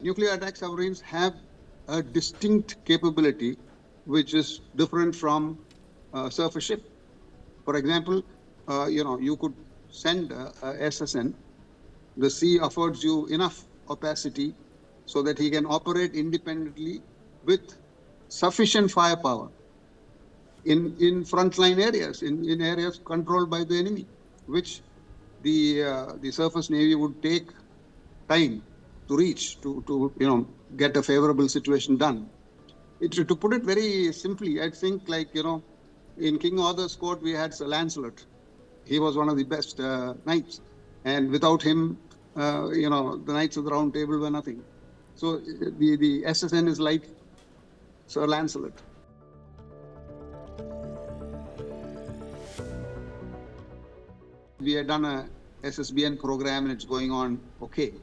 nuclear attack submarines have a distinct capability which is different from a surface ship. For example, you could send a SSN. The sea affords you enough opacity so that he can operate independently with sufficient firepower in frontline areas, in areas controlled by the enemy, which the surface navy would take time to reach to get a favorable situation done. To put it very simply, I think in King Arthur's court we had Sir Lancelot. He was one of the best knights, and without him, the knights of the Round Table were nothing. So the SSN is like Sir Lancelot. We had done a SSBN program and it's going on okay.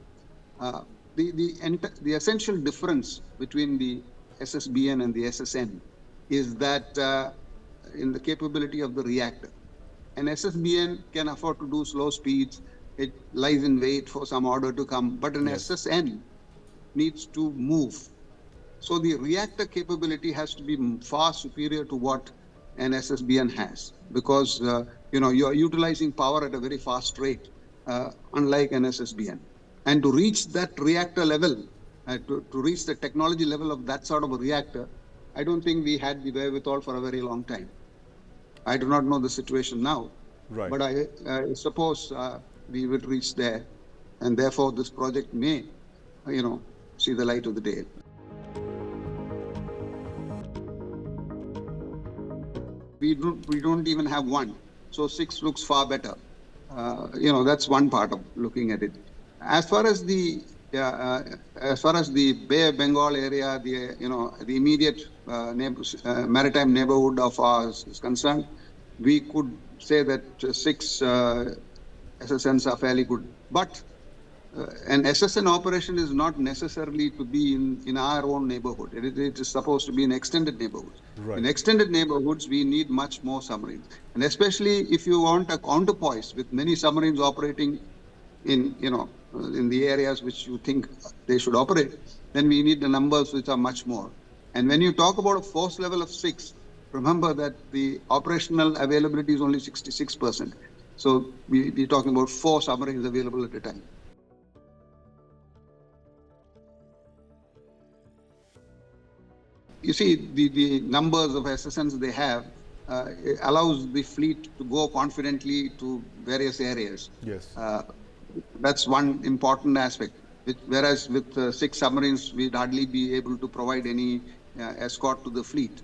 The essential difference between the SSBN and the SSN is that in the capability of the reactor. An SSBN can afford to do slow speeds. It lies in wait for some order to come, but an SSN needs to move. So the reactor capability has to be far superior to what an SSBN has, because you're utilizing power at a very fast rate, unlike an SSBN. And to reach that reactor level, to reach the technology level of that sort of a reactor, I don't think we had the wherewithal for a very long time. I do not know the situation now, but I suppose we would reach there, and therefore this project may, see the light of the day. We don't even have one, so 6 looks far better. That's one part of looking at it. As far as the Bay of Bengal area, the immediate maritime neighborhood of ours is concerned, we could say that 6 SSNs are fairly good. But an SSN operation is not necessarily to be in our own neighborhood. It is supposed to be in extended neighborhoods. Right. In extended neighborhoods, we need much more submarines. And especially if you want a counterpoise with many submarines operating in the areas which you think they should operate, then we need the numbers which are much more. And when you talk about a force level of 6, remember that the operational availability is only 66%. So we're talking about 4 submarines available at a time. You see, the numbers of SSNs they have allows the fleet to go confidently to various areas. Yes. That's one important aspect. Whereas with 6 submarines, we'd hardly be able to provide any escort to the fleet.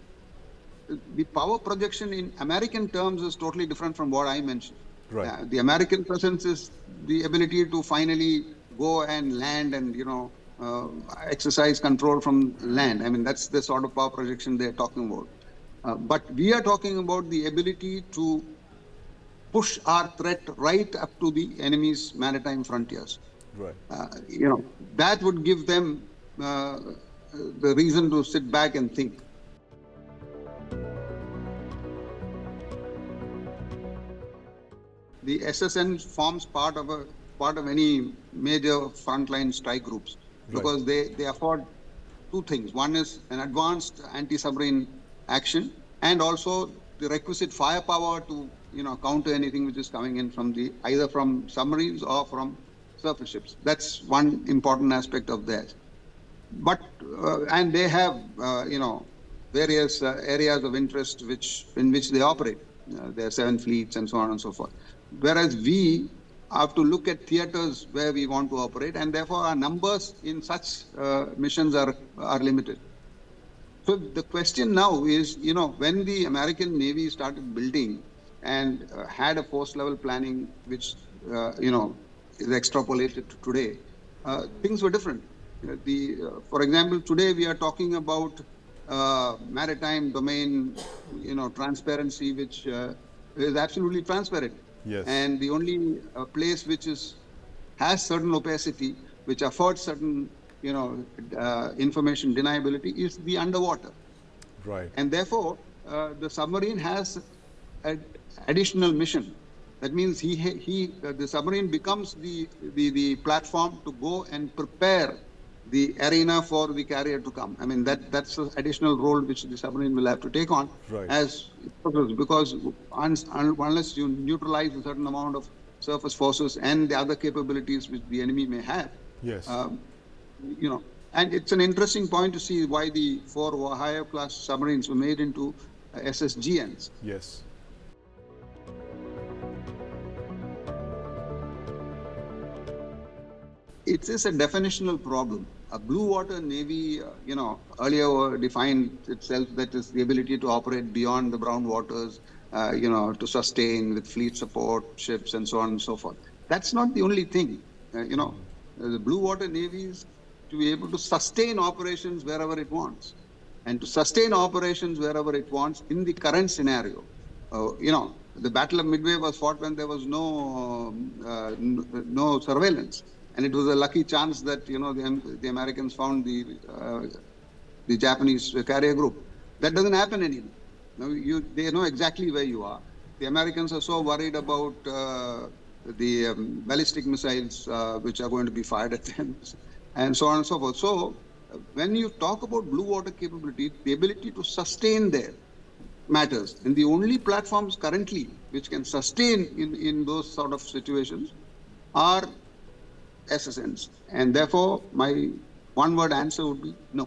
The power projection in American terms is totally different from what I mentioned. Right. The American presence is the ability to finally go and land and, exercise control from land. I mean, that's the sort of power projection they're talking about. But we are talking about the ability to push our threat right up to the enemy's maritime frontiers. Right. That would give them the reason to sit back and think. The SSN forms part of any major frontline strike groups, because they afford 2 things. One is an advanced anti-submarine action, and also the requisite firepower to counter anything which is coming in from either from submarines or from surface ships. That's one important aspect of theirs. But and they have various areas of interest in which they operate. There are 7 fleets and so on and so forth. Whereas we have to look at theaters where we want to operate, and therefore our numbers in such missions are limited. So the question now is, when the American Navy started building and had a force level planning which is extrapolated to today, things were different. For example, today we are talking about maritime domain, transparency, which is absolutely transparent. Yes. And the only place which has certain opacity, which affords certain information deniability, is the underwater. Right. And therefore, the submarine has an additional mission. That means the submarine becomes the platform to go and prepare the arena for the carrier to come. I mean, that's an additional role which the submarine will have to take on as it progresses, because unless you neutralize a certain amount of surface forces and the other capabilities which the enemy may have, you know, and it's an interesting point to see why the 4 higher class submarines were made into SSGNs. Yes. It is a definitional problem. A blue water navy, earlier defined itself, that is the ability to operate beyond the brown waters, to sustain with fleet support ships and so on and so forth. That's not the only thing. The blue water navy is to be able to sustain operations wherever it wants, and to sustain operations wherever it wants in the current scenario. The Battle of Midway was fought when there was no surveillance. And it was a lucky chance that the Americans found the Japanese carrier group. That doesn't happen anymore. They know exactly where you are. The Americans are so worried about the ballistic missiles which are going to be fired at them, and so on and so forth. So when you talk about blue water capability, the ability to sustain there matters. And the only platforms currently which can sustain in those sort of situations are SSNs. And therefore, my one-word answer would be no.